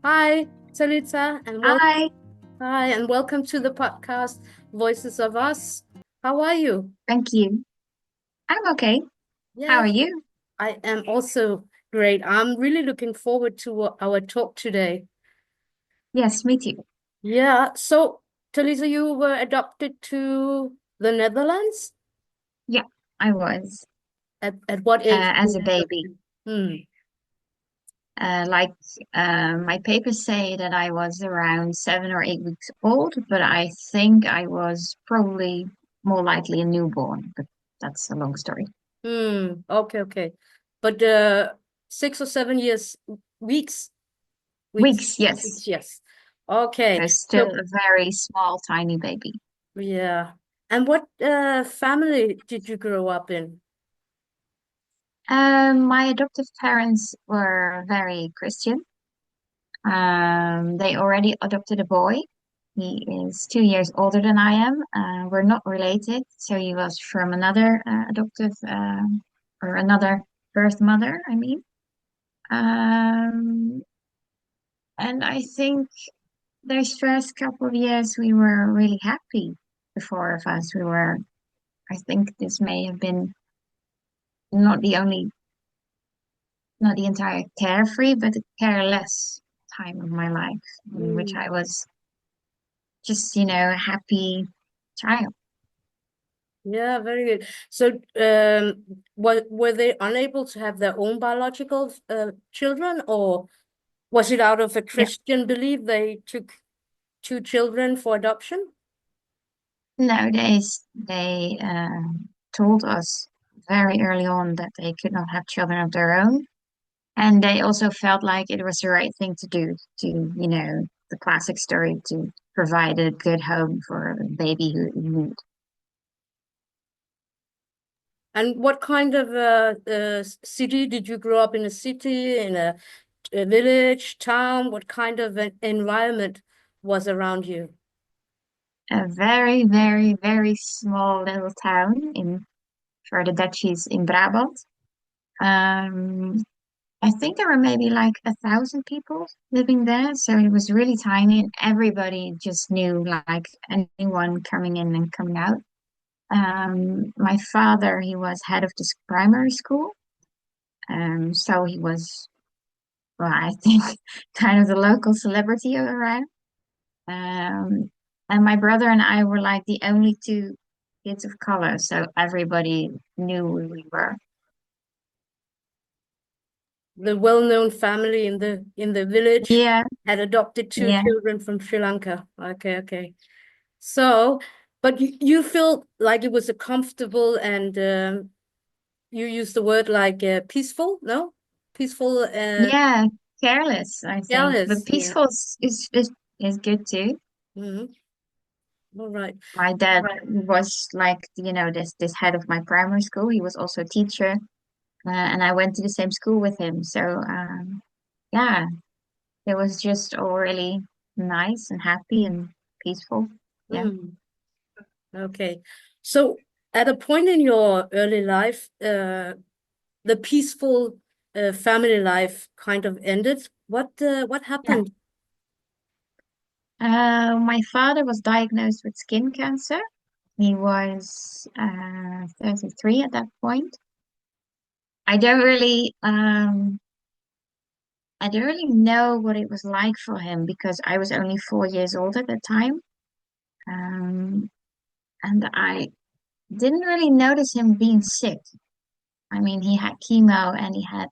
Hi, Talitha, and welcome. Hi, Hi, and welcome to the podcast Voices of Us. How are you? thank you. I'm okay. How are Yes, you? I am also great. I'm really looking forward to our talk today. Yes, me too. Yeah, so Talitha, you were adopted to the Netherlands? Yeah, I was At what age were as a you baby. adopted? Hmm. Like my papers say that I was around 7 or 8 weeks old, but I think I was probably more likely a newborn. But that's a long story. Hmm. Okay, okay. But 6 or 7 years, weeks, weeks, Weeks, yes. weeks, yes. Okay. So still So a very small, tiny baby. yeah. And what family did you grow up in? My adoptive parents were very Christian. They already adopted a boy. He is 2 years older than I am. We're not related, so he was from another adoptive or another birth mother, I mean. Um, and I think those first couple of years we were really happy, the four of us. I think this may have been not the only, not the entire carefree, but the careless time of my life in which Mm. I was just, a happy child. Yeah, very good. So, were they unable to have their own biological children, or was it out of a Yeah. Christian belief they took two children for adoption? Nowadays, they told us very early on that they could not have children of their own. And they also felt like it was the right thing to do to, the classic story to provide a good home for a baby who in need. And what kind of city did you grow up in? A city, in a village, town? What kind of an environment was around you? A very, very, very small little town in for the Dutchies in Brabant. Um, I think there were maybe like 1,000 people living there, so it was really tiny, and everybody just knew like anyone coming in and coming out. My father, he was head of this primary school, so he was, well, I think, kind of the local celebrity around. Um, and my brother and I were like the only two kids of color, so everybody knew who we were. The well-known family in the village Yeah, had adopted two yeah. children from Sri Lanka. Okay, okay. So, but you feel like it was a comfortable and you use the word like peaceful, no? Peaceful, Yeah, careless, I think. But jealous. Yeah. peaceful is good too. Hmm. All right. My dad was like, this head of my primary school. He was also a teacher, and I went to the same school with him. So, yeah, it was just all really nice and happy and peaceful. Yeah. Mm, okay. So, at a point in your early life, the peaceful family life kind of ended. What Yeah. happened? My father was diagnosed with skin cancer. He was 33 at that point. I don't really I don't really know what it was like for him because I was only 4 years old at the time. Um, and I didn't really notice him being sick. I mean, he had chemo and he had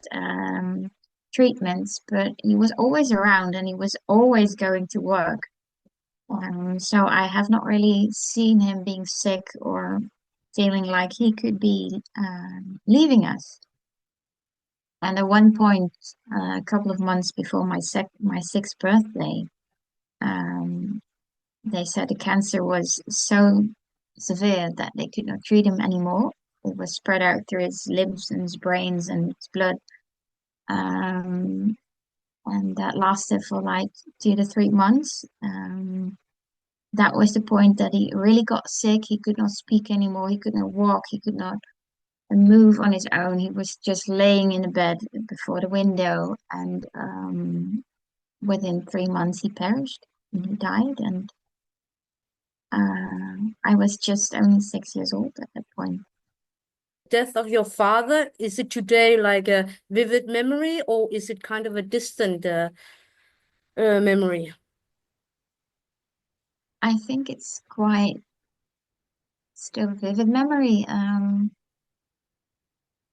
treatments, but he was always around and he was always going to work. So I have not really seen him being sick or feeling like he could be leaving us. And at one point, a couple of months before my sixth birthday, um, they said the cancer was so severe that they could not treat him anymore. It was spread out through his limbs and his brains and his blood. Um, and that lasted for like 2 to 3 months. That was the point that he really got sick. He could not speak anymore. He could not walk. He could not move on his own. He was just laying in the bed before the window. And within 3 months he perished and he died, and I was just only 6 years old at that point. Death of your father, is it today like a vivid memory, or is it kind of a distant memory? I think it's quite still vivid memory.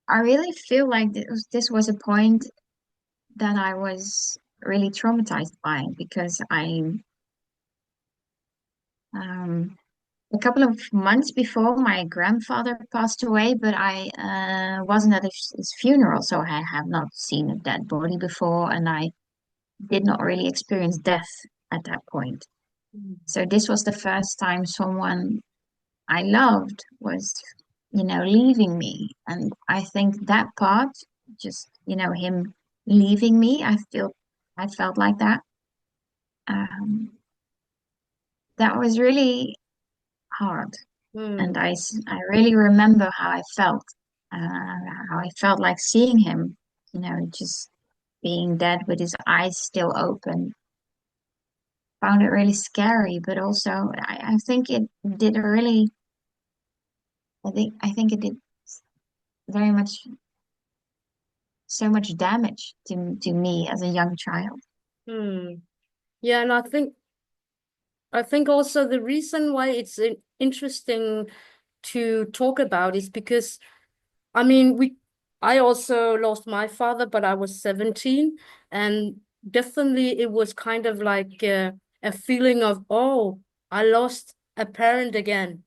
I really feel like this was a point that I was really traumatized by because um, a couple of months before my grandfather passed away, but I wasn't at his funeral, so I have not seen a dead body before, and I did not really experience death at that point. Mm. So this was the first time someone I loved was, leaving me. And I think that part, just, him leaving me, I felt like that. Um, that was really hard. And Mm. I really remember how I felt like seeing him, just being dead with his eyes still open. Found it really scary, but also I think it did a really, I think it did very much so much damage to me as a young child. Mm. Yeah, and I think also the reason why it's interesting to talk about is because I mean I also lost my father, but I was 17, and definitely it was kind of like a feeling of, oh, I lost a parent again.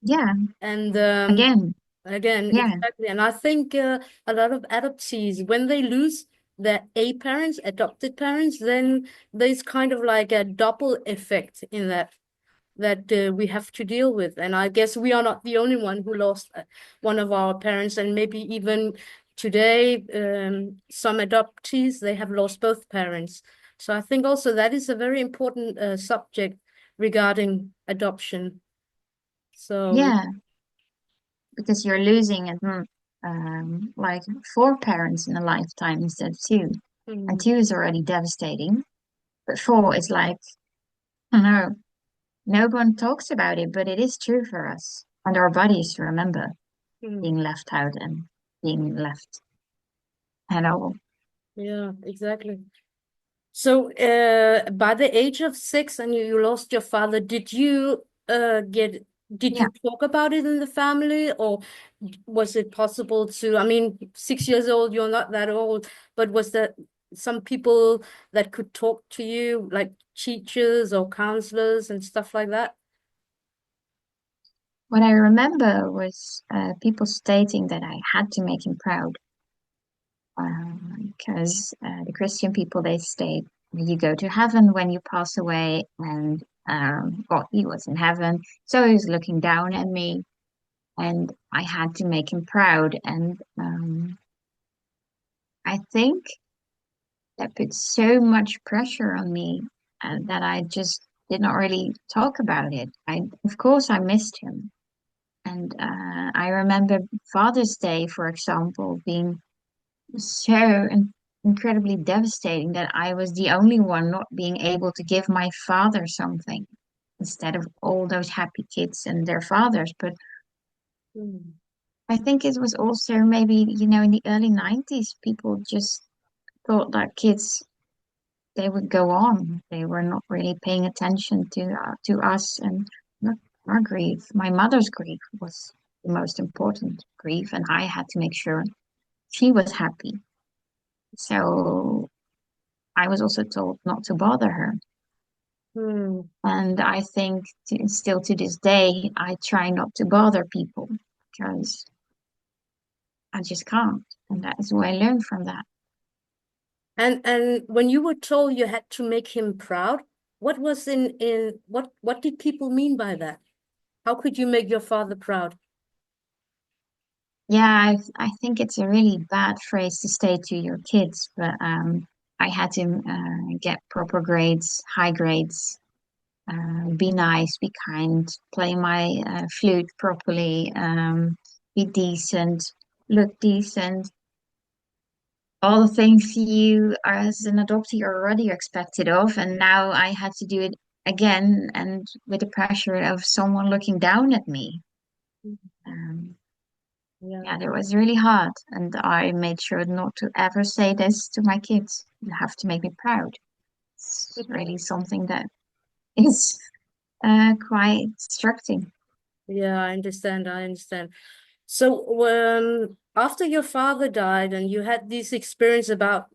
Yeah, And again, again, yeah, exactly. And I think a lot of adoptees, when they lose their A parents, adopted parents, then there's kind of like a double effect in that we have to deal with. And I guess we are not the only one who lost one of our parents, and maybe even today, some adoptees, they have lost both parents. So I think also that is a very important subject regarding adoption. So, yeah, because you're losing like four parents in a lifetime instead of two. And mm, two is already devastating, but four is like, no, no one talks about it, but it is true for us and our bodies to remember mm. being left out and being left at all. Yeah, exactly. So, by the age of 6, and you lost your father, did Yeah. you talk about it in the family, or was it possible to, I mean, 6 years old, you're not that old, but was there some people that could talk to you, like teachers or counselors and stuff like that? What I remember was people stating that I had to make him proud because the Christian people they state you go to heaven when you pass away, and well, he was in heaven, so he was looking down at me, and I had to make him proud, and I think that put so much pressure on me that I just did not really talk about it. Of course, I missed him, and I remember Father's Day, for example, being so incredibly devastating that I was the only one not being able to give my father something instead of all those happy kids and their fathers. But Mm, I think it was also maybe, in the early 90s, people just thought that kids they would go on. They were not really paying attention to us and not our grief. My mother's grief was the most important grief, and I had to make sure she was happy. So I was also told not to bother her. mm. And I think still to this day, I try not to bother people because I just can't. And that is what I learned from that. And when you were told you had to make him proud, what was in what did people mean by that? How could you make your father proud? Yeah, I think it's a really bad phrase to say to your kids, but I had to get proper grades, high grades, be nice, be kind, play my flute properly, be decent, look decent. all the things you as an adoptee are already expected of, and now I had to do it again and with the pressure of someone looking down at me. Um, Yeah. yeah, it was really hard, and I made sure not to ever say this to my kids. You have to make me proud. It's really something that is quite instructing. Yeah, I understand. I understand. So, after your father died and you had this experience about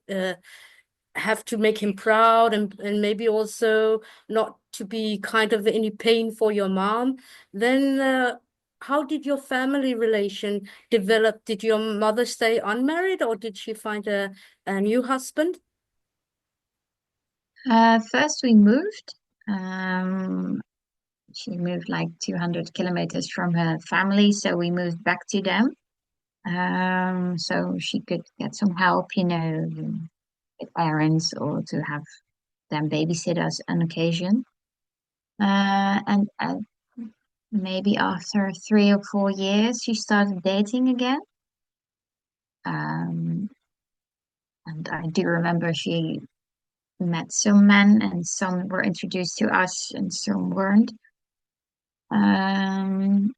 have to make him proud and maybe also not to be kind of any pain for your mom, then how did your family relation develop? Did your mother stay unmarried or did she find a new husband? First, we moved. Um, she moved like 200 kilometers from her family, so we moved back to them. So she could get some help, with parents or to have them babysit us on occasion. And maybe after 3 or 4 years, she started dating again. Um, and I do remember she met some men, and some were introduced to us, and some weren't. Um,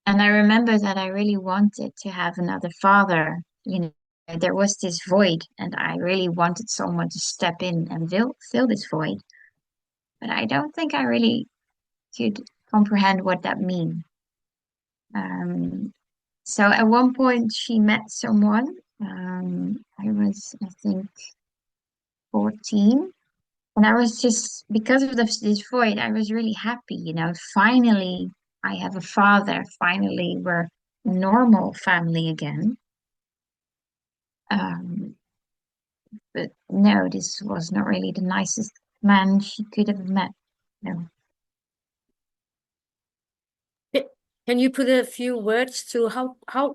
and I remember that I really wanted to have another father. There was this void, and I really wanted someone to step in and fill this void. But I don't think I really could comprehend what that means. Um, so at one point, she met someone. I was, I think, 14. And I was just, because of this void, I was really happy. Finally, I have a father. Finally, we're a normal family again. Um, but no, this was not really the nicest man she could have met. No. Eh, Can you put a few words to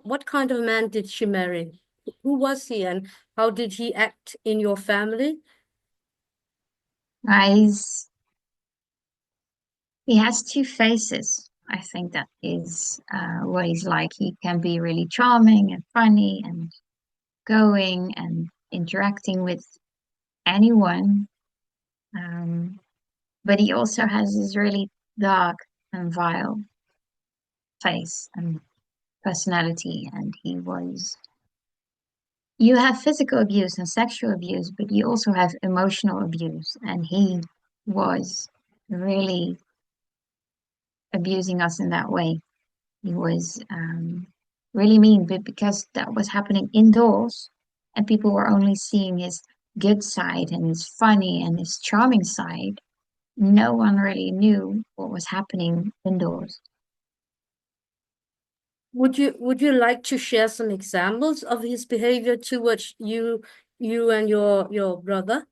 what kind of man did she marry? Who was he and how did he act in your family? He's, he has two faces. I think that is what he's like. He can be really charming and funny and going and interacting with anyone. Um, but he also has this really dark and vile face and personality. And you have physical abuse and sexual abuse, but you also have emotional abuse. And he was really abusing us in that way. He was really mean, but because that was happening indoors and people were only seeing his good side and his funny and his charming side, no one really knew what was happening indoors. Would you like to share some examples of his behavior towards you and your brother?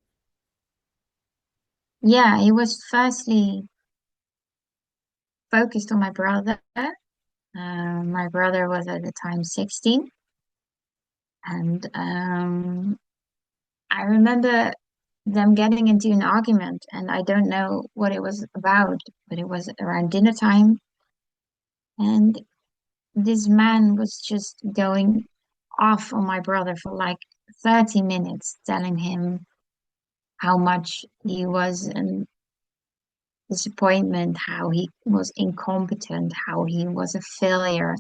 Yeah, he was firstly focused on my brother. My brother was at the time 16, and I remember them getting into an argument, and I don't know what it was about, but it was around dinner time, and this man was just going off on my brother for like 30 minutes, telling him how much he was an disappointment, how he was incompetent, how he was a failure,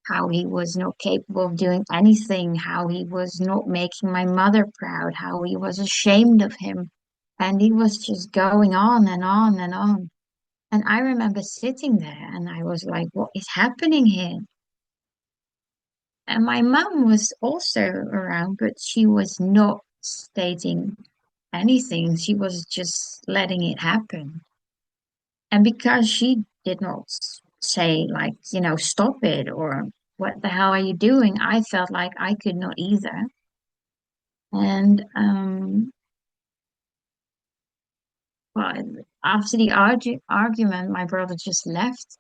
how he was not capable of doing anything, how he was not making my mother proud, how he was ashamed of him. And he was just going on and on and on. And I remember sitting there and I was like, what is happening here? And my mum was also around, but she was not stating anything. She was just letting it happen. And because she did not say, like, stop it or what the hell are you doing? I felt like I could not either. And well, after the argument, my brother just left.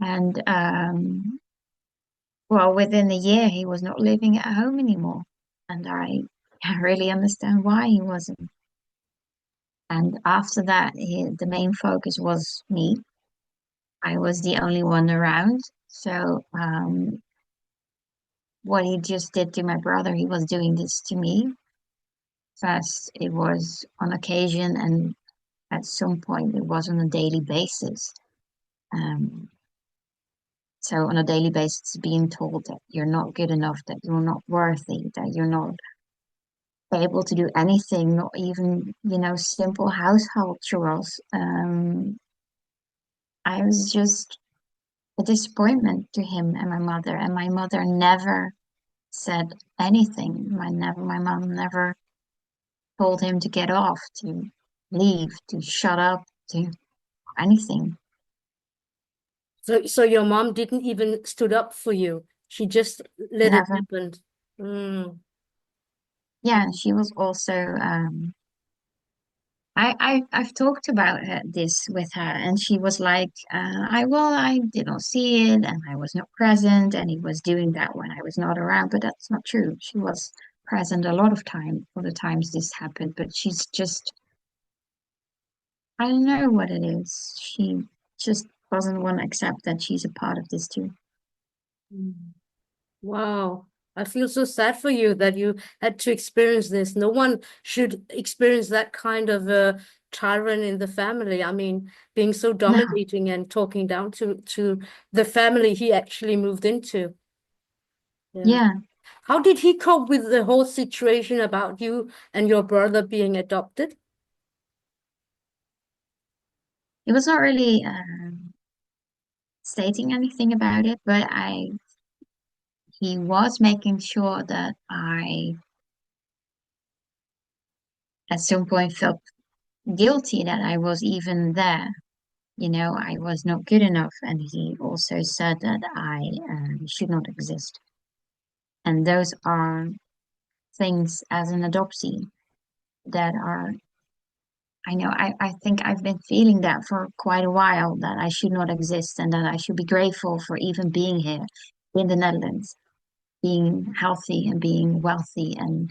And well, within a year, he was not living at home anymore. And I can't really understand why he wasn't. And after that, the main focus was me. I was the only one around. So what he just did to my brother, he was doing this to me. First, it was on occasion, and at some point, it was on a daily basis. Um, so, on a daily basis, being told that you're not good enough, that you're not worthy, that you're not able to do anything, not even, simple household chores. I was just a disappointment to him and my mother never said anything. My mom never told him to get off, to leave, to shut up, to anything. So your mom didn't even stood up for you. She just let it Never. happen. Mm. Yeah, she was also I've talked about this with her, and she was like, I did not see it, and I was not present, and he was doing that when I was not around, but that's not true. She was present a lot of time for the times this happened, but she's just, I don't know what it is. She just doesn't want to accept that she's a part of this too. Mm. Wow. I feel so sad for you that you had to experience this. No one should experience that kind of a tyrant in the family. I mean, being so No, dominating and talking down to the family he actually moved into. Yeah. yeah, How did he cope with the whole situation about you and your brother being adopted? he was not really stating anything about it, but he was making sure that I at some point felt guilty that I was even there. I was not good enough, and he also said that I should not exist. And those are things as an adoptee that are, I think I've been feeling that for quite a while, that I should not exist and that I should be grateful for even being here in the Netherlands, being healthy and being wealthy and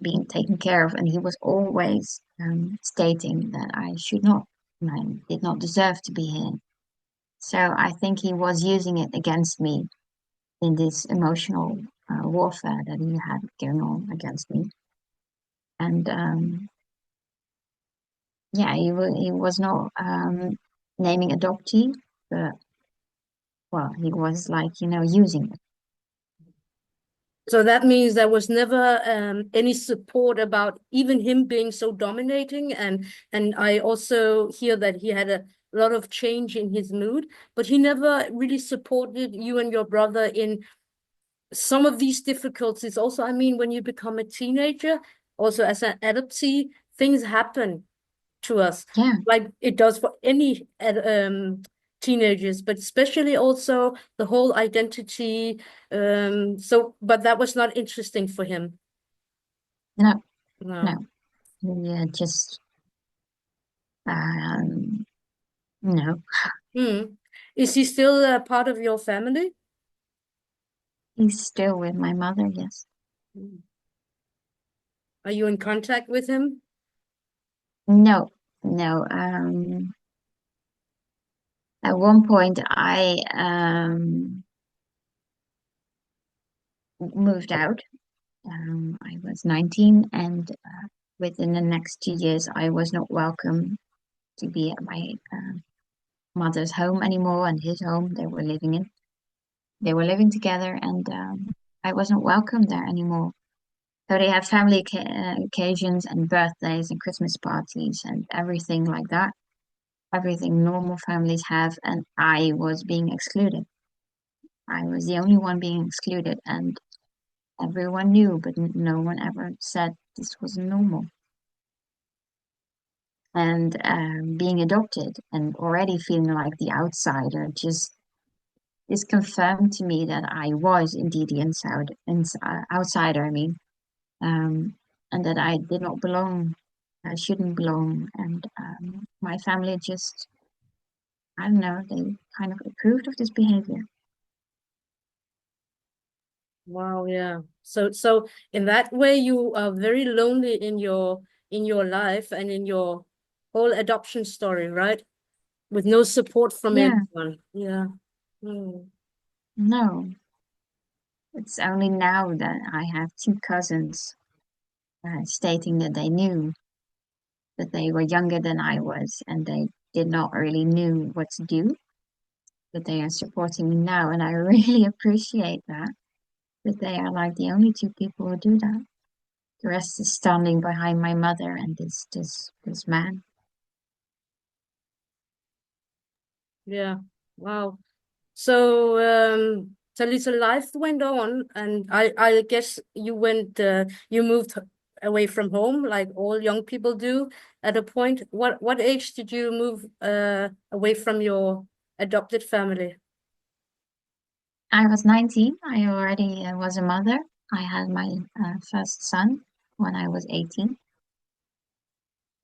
being taken care of. And he was always stating that I should not, and I did not deserve to be here. So I think he was using it against me in this emotional warfare that he had going on against me. And yeah, he was not naming adoptee, but well, he was like, using it. So that means there was never any support about even him being so dominating, and I also hear that he had a lot of change in his mood, but he never really supported you and your brother in some of these difficulties. Also, I mean, when you become a teenager, also as an adoptee, things happen to us, Yeah, like it does for any teenagers, but especially also the whole identity. So, but that was not interesting for him. no, no. No. He just, um, no. Hmm. Is he still a part of your family? He's still with my mother, yes. Hmm. Are you in contact with him? No, no. At one point, I moved out. I was 19, and within the next 2 years, I was not welcome to be at my mother's home anymore and his home they were living in. They were living together, and I wasn't welcome there anymore. So they had family occasions and birthdays and Christmas parties and everything like that. Everything normal families have, and I was being excluded. I was the only one being excluded, and everyone knew, but no one ever said this was normal. And being adopted and already feeling like the outsider just is confirmed to me that I was indeed the outsider, I mean, and that I did not belong, I shouldn't belong. And my family just, I don't know, they kind of approved of this behavior. Wow, yeah. So in that way, you are very lonely in your life and in your whole adoption story, right? With no support from Yeah, anyone. Yeah. Hmm. no. It's only now that I have two cousins stating that they knew that they were younger than I was and they did not really knew what to do, but they are supporting me now, and I really appreciate that. That they are like the only two people who do that. The rest is standing behind my mother and this man. Yeah. Wow. So, Talitha, life went on, and I guess you moved away from home, like all young people do at a point. What age did you move away from your adopted family? I was 19. I already was a mother. I had my first son when I was 18.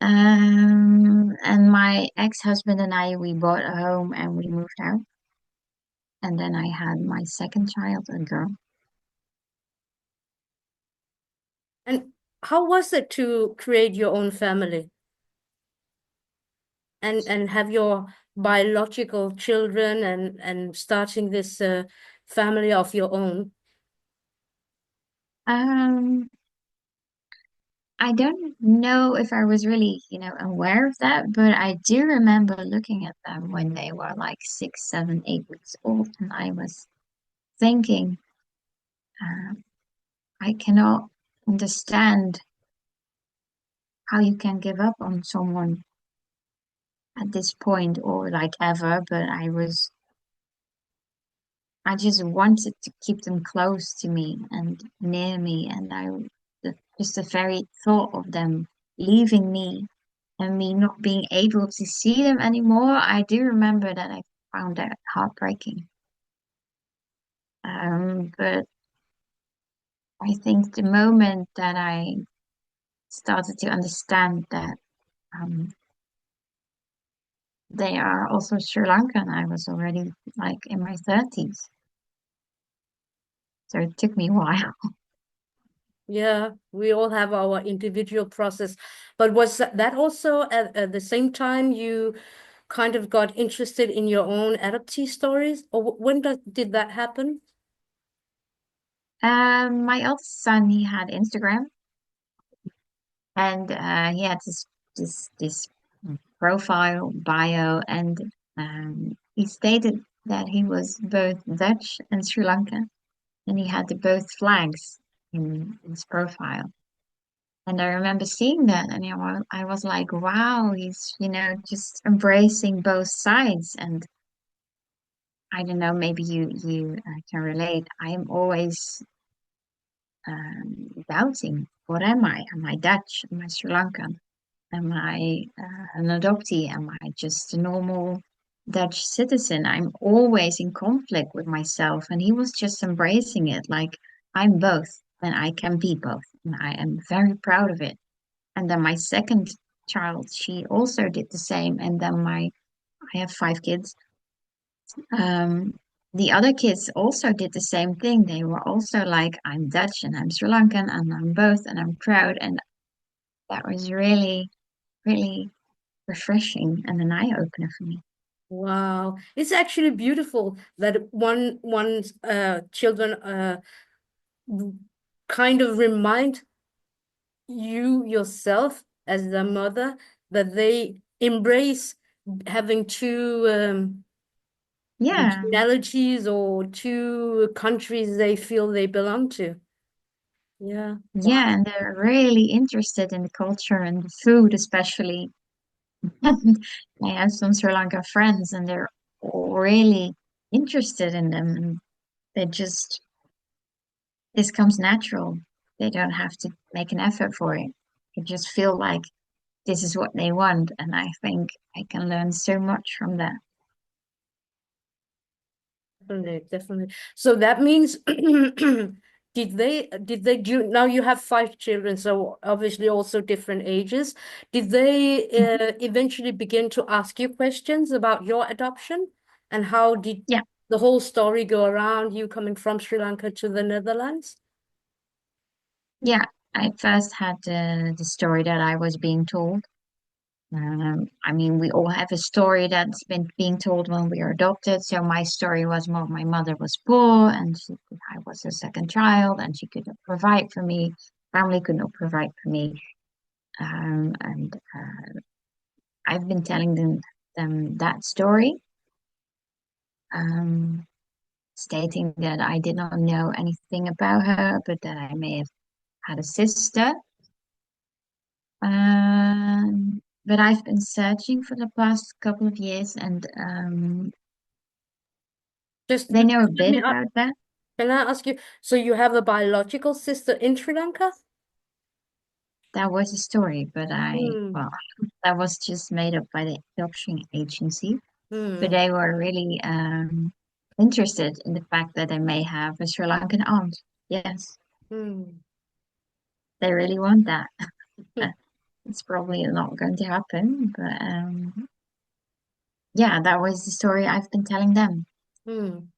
And my ex-husband and I, we bought a home and we moved out. And then I had my second child, a girl. And how was it to create your own family and have your biological children and starting this family of your own? Um, I don't know if I was really, aware of that, but I do remember looking at them when they were like 6, 7, 8 weeks old, and I was thinking, uh, I cannot understand how you can give up on someone at this point or like ever, but I just wanted to keep them close to me and near me, and just the very thought of them leaving me and me not being able to see them anymore, I do remember that I found that heartbreaking. But I think the moment that I started to understand that um, they are also Sri Lankan, I was already like in my 30s. So it took me a while. Yeah, we all have our individual process. But was that also at the same time you kind of got interested in your own adoptee stories? Or when did that happen? My eldest son, he had Instagram, and he had this profile bio, and he stated that he was both Dutch and Sri Lankan, and he had the both flags in his profile. And I remember seeing that, and I was like, wow, he's just embracing both sides. And I don't know, maybe you can relate. I am always doubting, what am I? Am I Dutch? Am I Sri Lankan? Am I an adoptee? Am I just a normal Dutch citizen? I'm always in conflict with myself. And he was just embracing it like I'm both and I can be both. And I am very proud of it. And then my second child, she also did the same. And then I have 5 kids. Um, the other kids also did the same thing. They were also like, I'm Dutch and I'm Sri Lankan and I'm both and I'm proud. And that was really, really refreshing and an eye opener for me. Wow. It's actually beautiful that one children kind of remind you yourself as the mother that they embrace having two Yeah, nationalities or two countries they feel they belong to. Yeah. yeah, and they're really interested in the culture and the food, especially. I have some Sri Lanka friends, and they're all really interested in them, and they just this comes natural. They don't have to make an effort for it. They just feel like this is what they want, and I think I can learn so much from that. Definitely, definitely. So that means did they do now you have 5 children, so obviously also different ages. Did they Mhm. eventually begin to ask you questions about your adoption? And how did Yeah, the whole story go around you coming from Sri Lanka to the Netherlands? yeah. I first had the story that I was being told. I mean, we all have a story that's been being told when we are adopted. So my story was more my mother was poor and I was a second child and she could not provide for me. Family could not provide for me. And I've been telling them that story, um, stating that I did not know anything about her, but that I may have had a sister. But I've been searching for the past couple of years, and Just they know a let bit me about that. can I ask you, so you have a biological sister in Sri Lanka? That was a story, but Hmm. well, that was just made up by the adoption agency. But Hmm. they were really interested in the fact that I may have a Sri Lankan aunt. Yes, Hmm. they really want that. It's probably not going to happen, but yeah, that was the story I've been telling them. Hmm.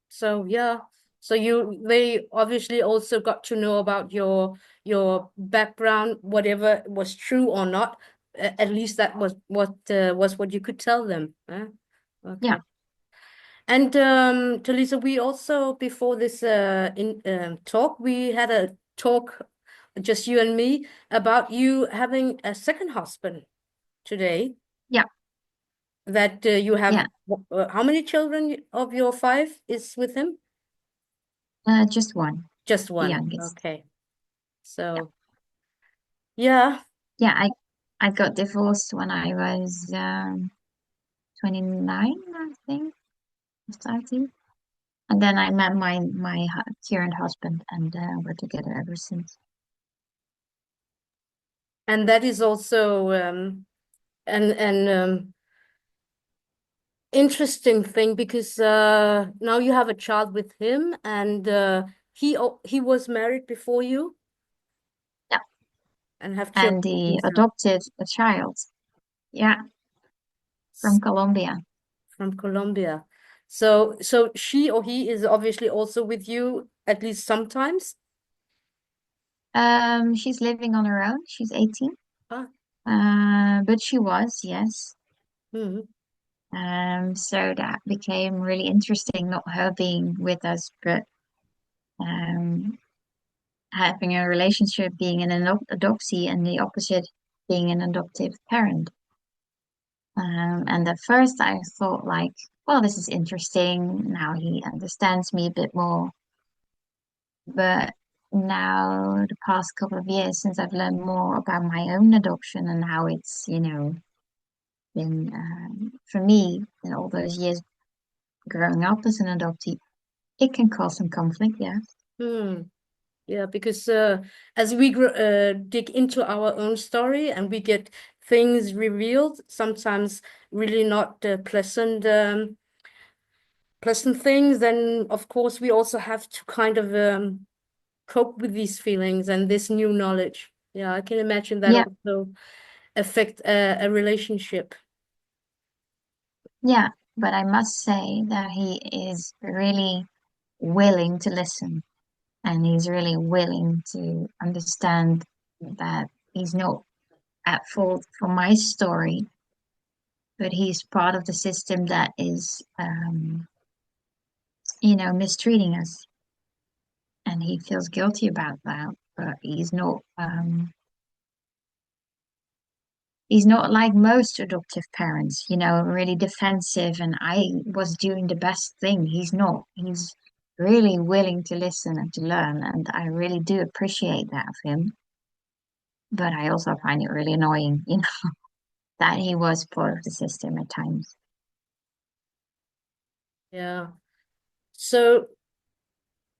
So yeah, so they obviously also got to know about your background, whatever was true or not. At least that was what you could tell them. Huh? Yeah, Okay. And Talisa, we also before this in talk, we had a talk, just you and me, about you having a second husband today. yeah, That you have yeah. how many children of your five is with him? Just one, Just the one. youngest. Okay. Yeah, So yeah. yeah. I got divorced when I was 29, I think, or 30. And then I met my current husband, and we're together ever since. And that is also an interesting thing because now you have a child with him and he was married before you Yeah, and have and children he himself adopted a child. Yeah, from Colombia. from Colombia. So she or he is obviously also with you at least sometimes. She's living on her own. She's 18. Ah, But she was, yes. mhm. So that became really interesting, not her being with us, but um, having a relationship, being an adoptee, and the opposite, being an adoptive parent. And at first I thought like, well, this is interesting. Now he understands me a bit more. But now the past couple of years since I've learned more about my own adoption and how it's, been for me in all those years growing up as an adoptee, it can cause some conflict, yeah. Hmm. Yeah, because as we dig into our own story and we get things revealed, sometimes really not pleasant things, then of course we also have to kind of cope with these feelings and this new knowledge. Yeah, I can imagine that Yeah, also affect a relationship. yeah. But I must say that he is really willing to listen and he's really willing to understand that he's not at fault for my story, but he's part of the system that is, mistreating us, and he feels guilty about that. But he's not like most adoptive parents, really defensive. And I was doing the best thing. He's not. He's really willing to listen and to learn, and I really do appreciate that of him. But I also find it really annoying, that he was part of the system at times. Yeah. So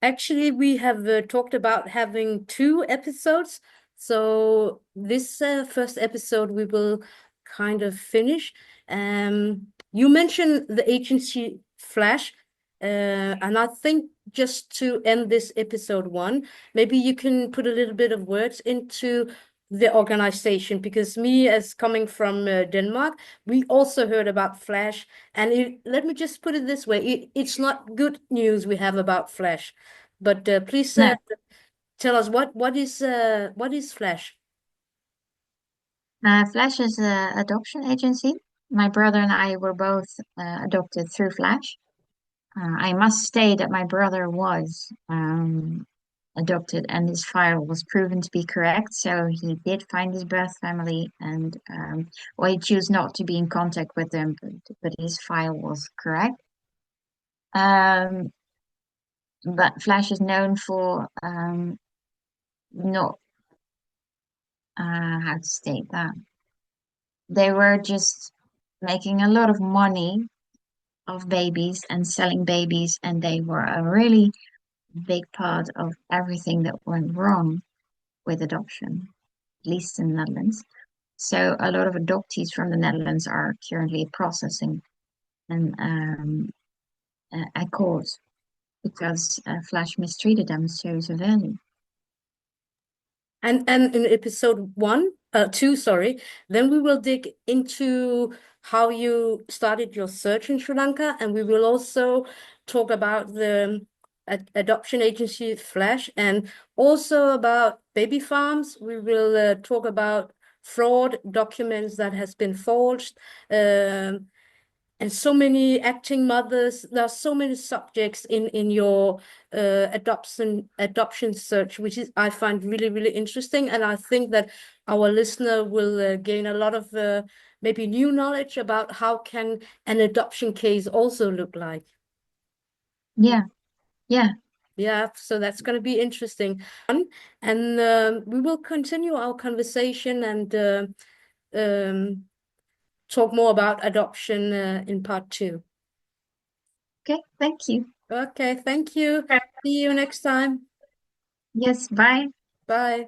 actually, we have talked about having two episodes. So this first episode we will kind of finish. You mentioned the agency Flash, and I think just to end this episode one, maybe you can put a little bit of words into the organization because me, as coming from Denmark, we also heard about Flash, and let me just put it this way: it's not good news we have about Flash. But please No, tell us what is Flash? Flash is an adoption agency. My brother and I were both adopted through Flash. I must state that my brother was adopted and his file was proven to be correct. So he did find his birth family and well, he chose not to be in contact with them, but his file was correct. Um, but Flash is known for not how to state that. They were just making a lot of money of babies and selling babies, and they were a really big part of everything that went wrong with adoption, at least in the Netherlands. So a lot of adoptees from the Netherlands are currently processing and at court because Flash mistreated them so severely. And in episode two, sorry, then we will dig into how you started your search in Sri Lanka, and we will also talk about the adoption agency Flash, and also about baby farms. We will talk about fraud documents that has been forged, and so many acting mothers. There are so many subjects in your adoption search, which is I find really really interesting, and I think that our listener will gain a lot of maybe new knowledge about how can an adoption case also look like. Yeah, yeah. Yeah, so that's going to be interesting, and we will continue our conversation and um, talk more about adoption in part two. Okay, thank you. Okay, thank you. See you next time. Yes, bye. Bye.